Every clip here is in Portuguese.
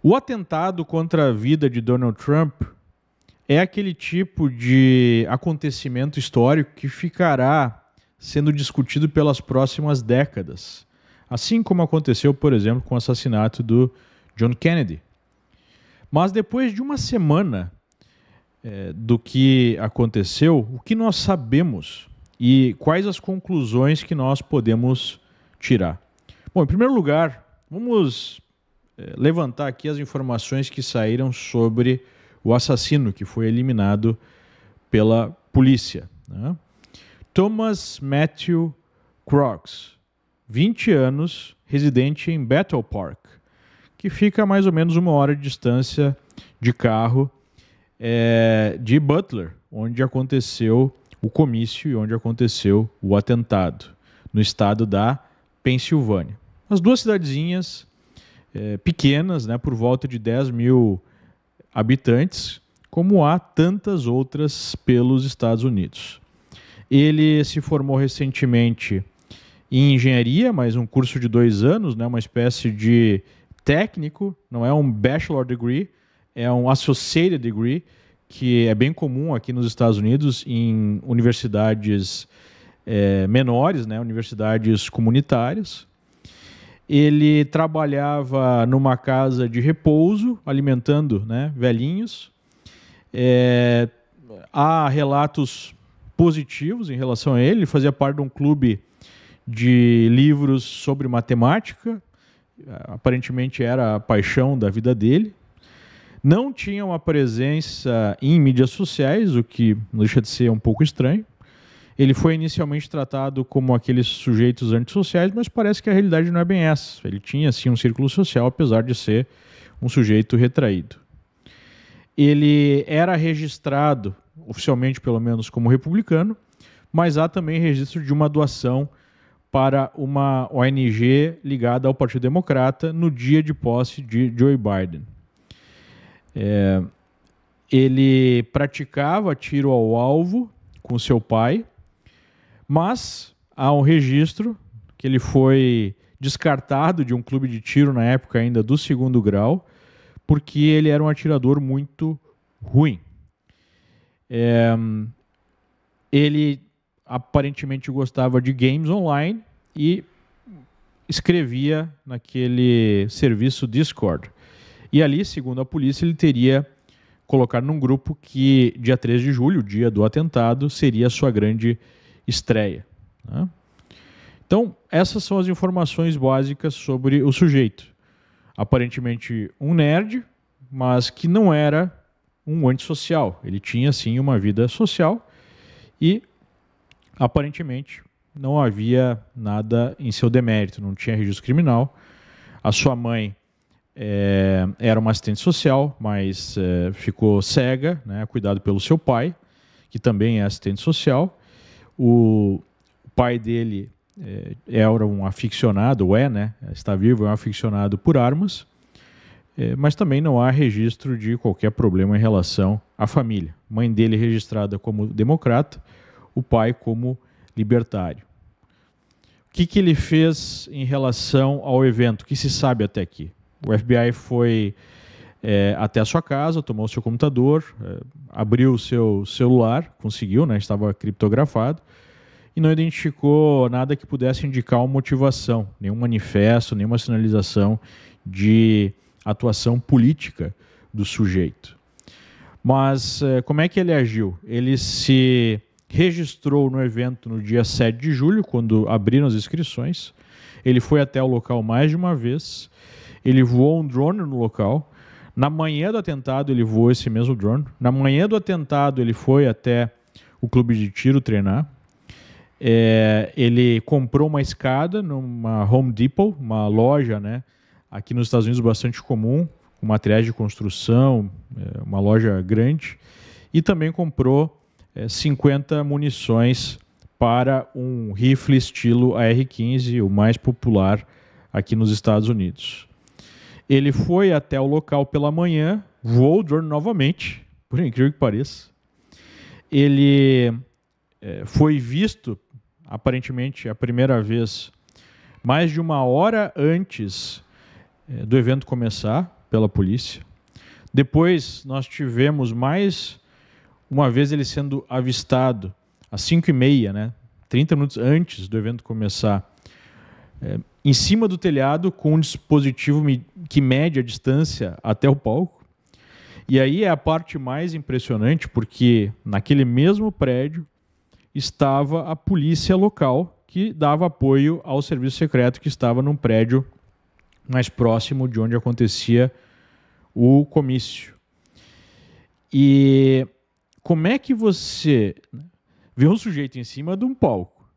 O atentado contra a vida de Donald Trump é aquele tipo de acontecimento histórico que ficará sendo discutido pelas próximas décadas. Assim como aconteceu, por exemplo, com o assassinato do John Kennedy. Mas depois de uma semana do que aconteceu, o que nós sabemos e quais as conclusões que nós podemos tirar? Bom, em primeiro lugar, vamos levantar aqui as informações que saíram sobre o assassino que foi eliminado pela polícia, né? Thomas Matthew Crooks, 20 anos, residente em Bethel Park, que fica a mais ou menos 1 hora de distância de carro de Butler, onde aconteceu o comício e onde aconteceu o atentado, no estado da Pensilvânia. As duas cidadezinhas pequenas, né, por volta de 10 mil habitantes, como há tantas outras pelos Estados Unidos. Ele se formou recentemente em engenharia, mas um curso de 2 anos, né, uma espécie de técnico, não é um bachelor degree, é um associated degree, que é bem comum aqui nos Estados Unidos em universidades menores, né, universidades comunitárias. Ele trabalhava numa casa de repouso, alimentando, né, velhinhos. Há relatos positivos em relação a ele. Ele fazia parte de um clube de livros sobre matemática. Aparentemente era a paixão da vida dele. Não tinha uma presença em mídias sociais, o que não deixa de ser um pouco estranho. Ele foi inicialmente tratado como aqueles sujeitos antissociais, mas parece que a realidade não é bem essa. Ele tinha, sim, um círculo social, apesar de ser um sujeito retraído. Ele era registrado, oficialmente pelo menos, como republicano, mas há também registro de uma doação para uma ONG ligada ao Partido Democrata no dia de posse de Joe Biden. Ele praticava tiro ao alvo com seu pai, mas há um registro que ele foi descartado de um clube de tiro na época ainda do 2º grau, porque ele era um atirador muito ruim. Ele aparentemente gostava de games online e escrevia naquele serviço Discord. E ali, segundo a polícia, ele teria colocado num grupo que dia 3 de julho, o dia do atentado, seria a sua grande estreia, né? Então, essas são as informações básicas sobre o sujeito. Aparentemente um nerd, mas que não era um antissocial. Ele tinha, sim, uma vida social e, aparentemente, não havia nada em seu demérito, não tinha registro criminal. A sua mãe era uma assistente social, mas ficou cega, né, cuidado pelo seu pai, que também é assistente social. O pai dele era um aficionado, né, está vivo, é um aficionado por armas, mas também não há registro de qualquer problema em relação à família. A mãe dele registrada como democrata, o pai como libertário. O que ele fez em relação ao evento? O que se sabe até aqui? O FBI foi até a sua casa, tomou o seu computador, abriu o seu celular, conseguiu, né, estava criptografado, e não identificou nada que pudesse indicar uma motivação, nenhum manifesto, nenhuma sinalização de atuação política do sujeito. Mas como é que ele agiu? Ele se registrou no evento no dia 7 de julho, quando abriram as inscrições. Ele foi até o local mais de uma vez. Ele voou um drone no local. Na manhã do atentado, ele voou esse mesmo drone. Na manhã do atentado, ele foi até o clube de tiro treinar. Ele comprou uma escada numa Home Depot, uma loja, né, aqui nos Estados Unidos bastante comum, com materiais de construção, uma loja grande. E também comprou 50 munições para um rifle estilo AR-15, o mais popular aqui nos Estados Unidos. Ele foi até o local pela manhã, voou o drone novamente, por incrível que pareça. Ele foi visto, aparentemente, a primeira vez, mais de 1 hora antes do evento começar. pela polícia. Depois nós tivemos mais uma vez ele sendo avistado às 5h30, né, 30 minutos antes do evento começar, em cima do telhado com um dispositivo que mede a distância até o palco. E aí é a parte mais impressionante, porque naquele mesmo prédio estava a polícia local que dava apoio ao serviço secreto que estava num prédio mais próximo de onde acontecia o comício. E como é que você vê um sujeito em cima de um palco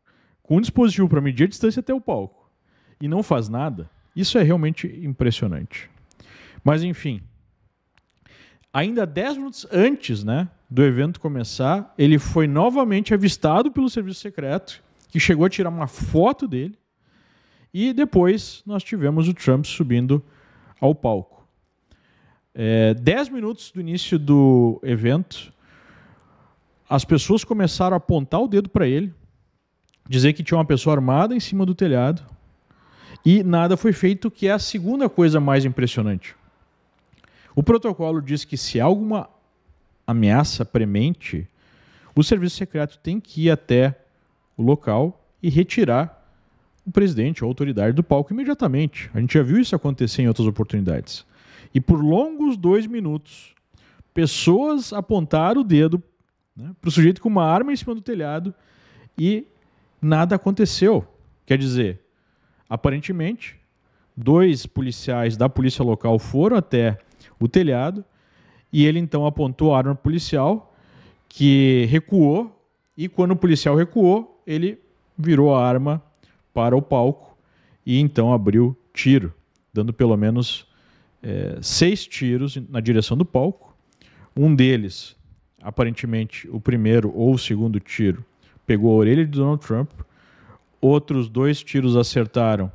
com um dispositivo para medir a distância até o palco e não faz nada? Isso é realmente impressionante. Mas, enfim, ainda 10 minutos antes, né, do evento começar, ele foi novamente avistado pelo serviço secreto, que chegou a tirar uma foto dele, e depois nós tivemos o Trump subindo ao palco. 10 minutos do início do evento, as pessoas começaram a apontar o dedo para ele, dizer que tinha uma pessoa armada em cima do telhado, e nada foi feito, que é a segunda coisa mais impressionante. O protocolo diz que se há alguma ameaça premente, o serviço secreto tem que ir até o local e retirar o presidente ou a autoridade do palco imediatamente. A gente já viu isso acontecer em outras oportunidades. E por longos 2 minutos, pessoas apontaram o dedo, né, para o sujeito com uma arma em cima do telhado e nada aconteceu. Quer dizer, aparentemente, 2 policiais da polícia local foram até o telhado e ele então apontou a arma policial, que recuou, e quando o policial recuou, ele virou a arma para o palco e então abriu tiro, dando pelo menos 6 tiros na direção do palco. Um deles, aparentemente o primeiro ou o segundo tiro, pegou a orelha de Donald Trump. Outros 2 tiros acertaram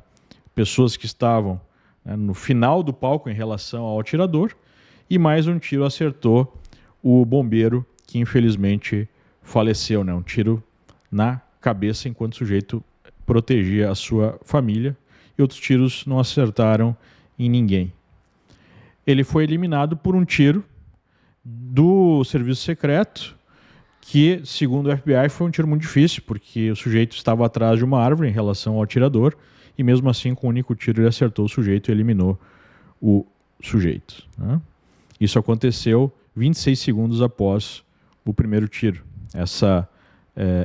pessoas que estavam, né, no final do palco em relação ao atirador, e mais um tiro acertou o bombeiro, que infelizmente faleceu, né? Um tiro na cabeça enquanto o sujeito protegia a sua família, e outros tiros não acertaram em ninguém. Ele foi eliminado por um tiro do serviço secreto, que, segundo o FBI, foi um tiro muito difícil, porque o sujeito estava atrás de uma árvore em relação ao atirador, e mesmo assim, com um único tiro, ele acertou o sujeito e eliminou o sujeito, né? Isso aconteceu 26 segundos após o primeiro tiro, essa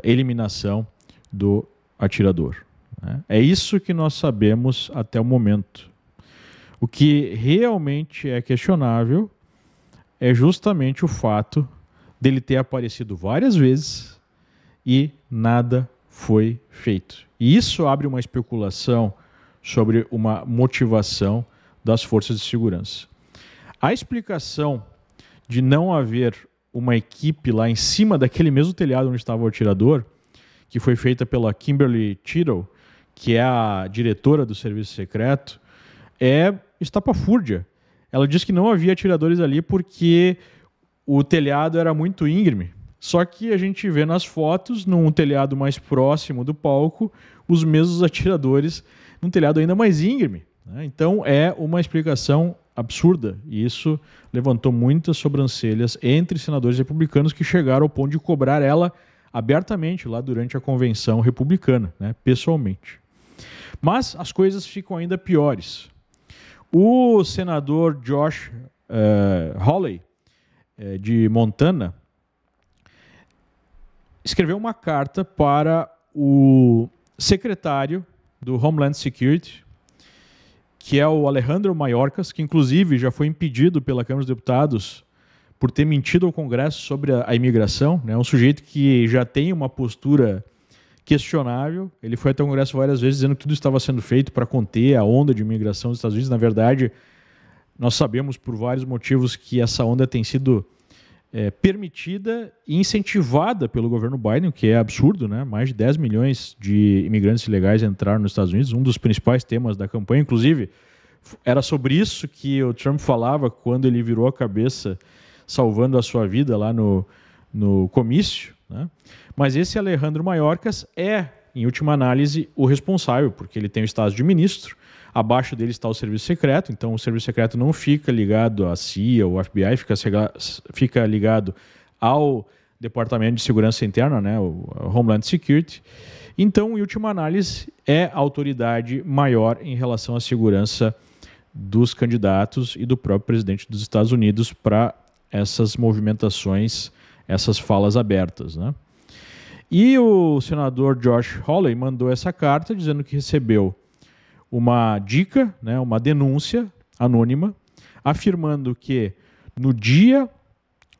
eliminação do atirador, né? É isso que nós sabemos até o momento. O que realmente é questionável é justamente o fato dele ter aparecido várias vezes e nada foi feito. E isso abre uma especulação sobre uma motivação das forças de segurança. A explicação de não haver uma equipe lá em cima daquele mesmo telhado onde estava o atirador, que foi feita pela Kimberly Tittle, que é a diretora do serviço secreto, é estapafúrdia. Ela diz que não havia atiradores ali porque o telhado era muito íngreme. Só que a gente vê nas fotos, num telhado mais próximo do palco, os mesmos atiradores num telhado ainda mais íngreme, né? Então é uma explicação absurda, e isso levantou muitas sobrancelhas entre senadores republicanos, que chegaram ao ponto de cobrar ela abertamente lá durante a convenção republicana, né, pessoalmente. Mas as coisas ficam ainda piores. O senador Josh Hawley, de Montana, escreveu uma carta para o secretário do Homeland Security, que é o Alejandro Mayorkas, que inclusive já foi impedido pela Câmara dos Deputados por ter mentido ao Congresso sobre a imigração, né? Um sujeito que já tem uma postura questionável. Ele foi até o Congresso várias vezes dizendo que tudo estava sendo feito para conter a onda de imigração dos Estados Unidos. Na verdade, nós sabemos por vários motivos que essa onda tem sido permitida e incentivada pelo governo Biden, o que é absurdo, né? Mais de 10 milhões de imigrantes ilegais entraram nos Estados Unidos, um dos principais temas da campanha. Inclusive, era sobre isso que o Trump falava quando ele virou a cabeça salvando a sua vida lá no comício, né? Mas esse Alejandro Mayorkas é, em última análise, o responsável, porque ele tem o status de ministro. Abaixo dele está o serviço secreto, então o serviço secreto não fica ligado à CIA ou FBI, fica ligado ao Departamento de Segurança Interna, né, o Homeland Security. Então, em última análise, é a autoridade maior em relação à segurança dos candidatos e do próprio presidente dos Estados Unidos para essas movimentações, essas falas abertas, né? E o senador Josh Hawley mandou essa carta dizendo que recebeu uma dica, né, uma denúncia anônima, afirmando que no dia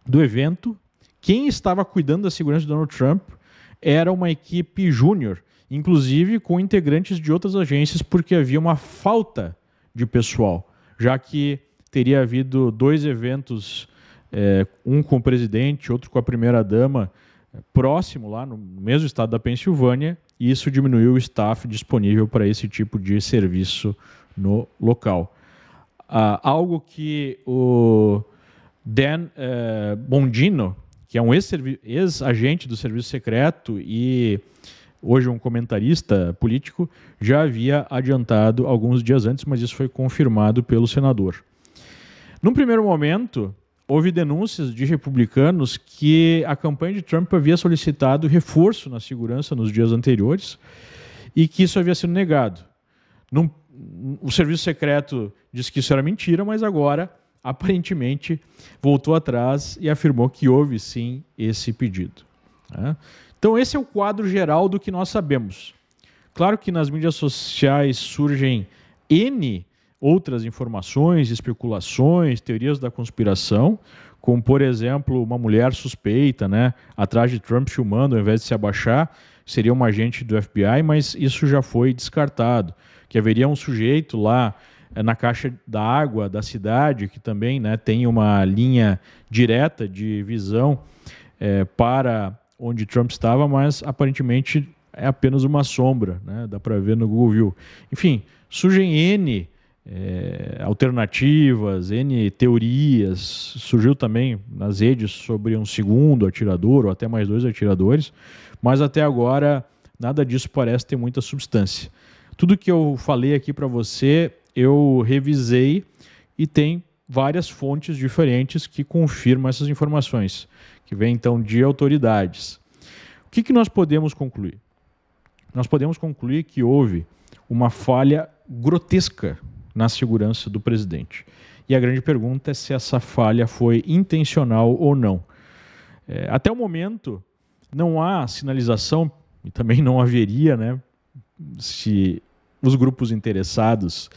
do evento, quem estava cuidando da segurança de Donald Trump era uma equipe júnior, inclusive com integrantes de outras agências, porque havia uma falta de pessoal, já que teria havido 2 eventos, um com o presidente, outro com a primeira-dama, próximo lá no mesmo estado da Pensilvânia, e isso diminuiu o staff disponível para esse tipo de serviço no local. Algo que o Dan Bongino, que é um ex-agente do Serviço Secreto e hoje um comentarista político, já havia adiantado alguns dias antes, mas isso foi confirmado pelo senador. Num primeiro momento, houve denúncias de republicanos que a campanha de Trump havia solicitado reforço na segurança nos dias anteriores e que isso havia sido negado. O Serviço Secreto disse que isso era mentira, mas agora, aparentemente, voltou atrás e afirmou que houve, sim, esse pedido. Então, esse é o quadro geral do que nós sabemos. Claro que nas mídias sociais surgem N outras informações, especulações, teorias da conspiração, como, por exemplo, uma mulher suspeita, né, atrás de Trump filmando, ao invés de se abaixar, seria um agente do FBI, mas isso já foi descartado. Que haveria um sujeito lá na caixa da água da cidade, que também, né, tem uma linha direta de visão para onde Trump estava, mas aparentemente é apenas uma sombra, né, dá para ver no Google View. Enfim, surgem N alternativas, N teorias, surgiu também nas redes sobre um segundo atirador ou até mais 2 atiradores, mas até agora nada disso parece ter muita substância. Tudo que eu falei aqui para você, eu revisei e tem várias fontes diferentes que confirmam essas informações, que vêm então de autoridades. O que nós podemos concluir? Nós podemos concluir que houve uma falha grotesca na segurança do presidente. E a grande pergunta é se essa falha foi intencional ou não. Até o momento, não há sinalização, e também não haveria, né, se os grupos interessados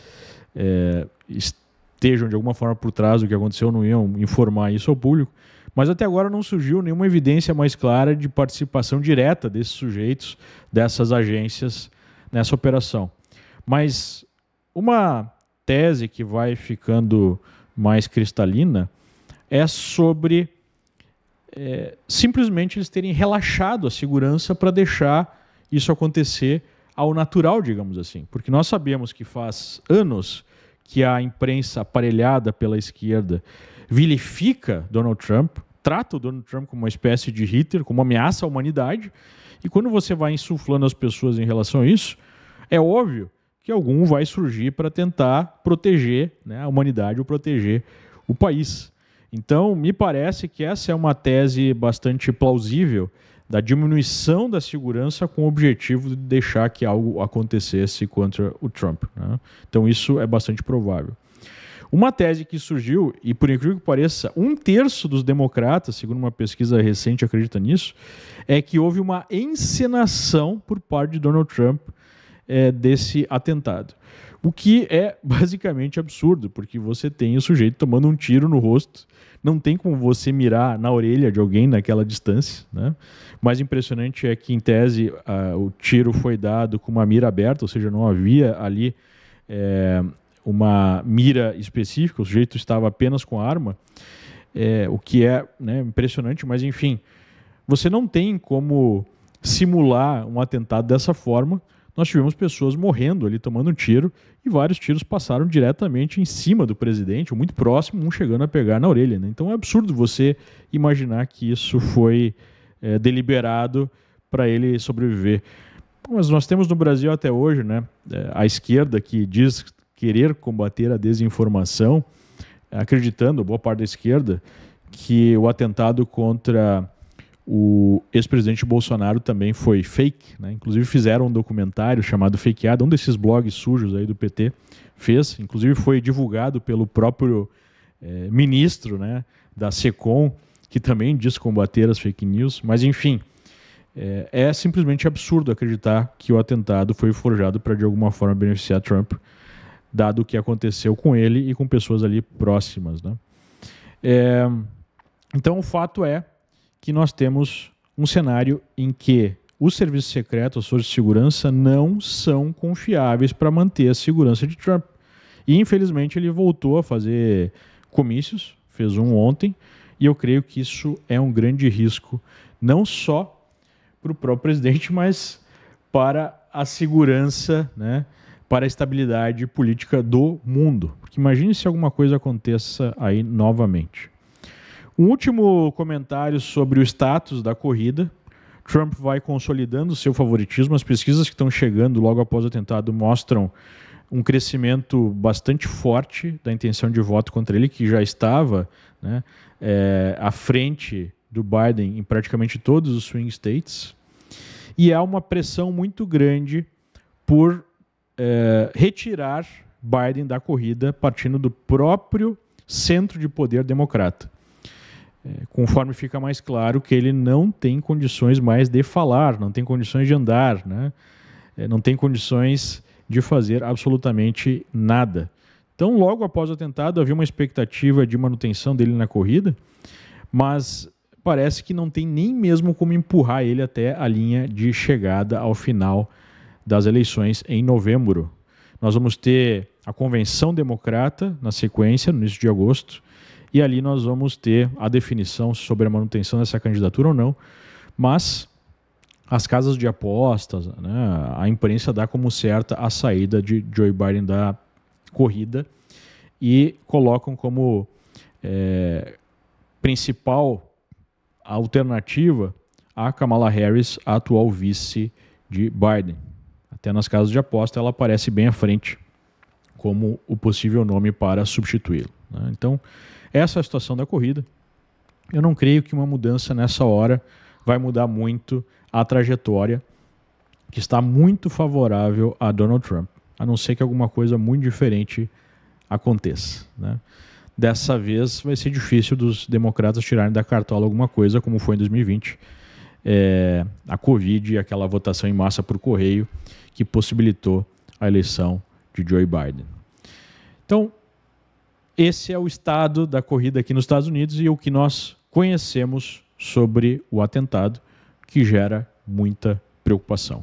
estejam de alguma forma por trás do que aconteceu, não iam informar isso ao público, mas até agora não surgiu nenhuma evidência mais clara de participação direta desses sujeitos, dessas agências nessa operação. Mas uma tese que vai ficando mais cristalina é sobre simplesmente eles terem relaxado a segurança para deixar isso acontecer ao natural, digamos assim. Porque nós sabemos que faz anos que a imprensa aparelhada pela esquerda vilifica Donald Trump, trata o Donald Trump como uma espécie de Hitler, como uma ameaça à humanidade, e quando você vai insuflando as pessoas em relação a isso, é óbvio que algum vai surgir para tentar proteger, né, a humanidade ou proteger o país. Então, me parece que essa é uma tese bastante plausível da diminuição da segurança com o objetivo de deixar que algo acontecesse contra o Trump, né? Então, isso é bastante provável. Uma tese que surgiu, e por incrível que pareça, 1/3 dos democratas, segundo uma pesquisa recente, acredita nisso, é que houve uma encenação por parte de Donald Trump desse atentado. O que é basicamente absurdo, porque você tem o sujeito tomando um tiro no rosto, não tem como você mirar na orelha de alguém naquela distância, né? O mais impressionante é que, em tese, o tiro foi dado com uma mira aberta, ou seja, não havia ali uma mira específica, o sujeito estava apenas com a arma, o que é, né, impressionante, mas enfim, você não tem como simular um atentado dessa forma. Nós tivemos pessoas morrendo ali, tomando um tiro, e vários tiros passaram diretamente em cima do presidente, ou muito próximo, um chegando a pegar na orelha, né? Então é absurdo você imaginar que isso foi deliberado para ele sobreviver. Mas nós temos no Brasil até hoje, né, a esquerda que diz querer combater a desinformação, acreditando, boa parte da esquerda, que o atentado contra o ex-presidente Bolsonaro também foi fake, né? Inclusive fizeram um documentário chamado Fakeada, um desses blogs sujos aí do PT fez, inclusive foi divulgado pelo próprio ministro, né, da SECOM, que também diz combater as fake news, mas enfim, é simplesmente absurdo acreditar que o atentado foi forjado para de alguma forma beneficiar Trump, dado o que aconteceu com ele e com pessoas ali próximas, né? Então o fato é que nós temos um cenário em que os serviços secretos, as forças de segurança, não são confiáveis para manter a segurança de Trump. E, infelizmente, ele voltou a fazer comícios, fez um ontem, e eu creio que isso é um grande risco, não só para o próprio presidente, mas para a segurança, né, para a estabilidade política do mundo. Porque imagine se alguma coisa aconteça aí novamente. Um último comentário sobre o status da corrida. Trump vai consolidando seu favoritismo. As pesquisas que estão chegando logo após o atentado mostram um crescimento bastante forte da intenção de voto contra ele, que já estava, né, à frente do Biden em praticamente todos os swing states. E há uma pressão muito grande por retirar Biden da corrida, partindo do próprio centro de poder democrata. Conforme fica mais claro que ele não tem condições mais de falar, não tem condições de andar, né? Não tem condições de fazer absolutamente nada. Então, logo após o atentado, havia uma expectativa de manutenção dele na corrida, mas parece que não tem nem mesmo como empurrar ele até a linha de chegada ao final das eleições em novembro. Nós vamos ter a convenção democrata na sequência, no início de agosto, e ali nós vamos ter a definição sobre a manutenção dessa candidatura ou não, mas as casas de apostas, né, a imprensa dá como certa a saída de Joe Biden da corrida e colocam como principal alternativa a Kamala Harris, a atual vice de Biden. Até nas casas de aposta ela aparece bem à frente como o possível nome para substituí-lo, né? Então, essa é a situação da corrida. Eu não creio que uma mudança nessa hora vai mudar muito a trajetória, que está muito favorável a Donald Trump, a não ser que alguma coisa muito diferente aconteça, né? Dessa vez vai ser difícil dos democratas tirarem da cartola alguma coisa, como foi em 2020, a Covid e aquela votação em massa por correio que possibilitou a eleição de Joe Biden. Então, esse é o estado da corrida aqui nos Estados Unidos e o que nós conhecemos sobre o atentado, que gera muita preocupação.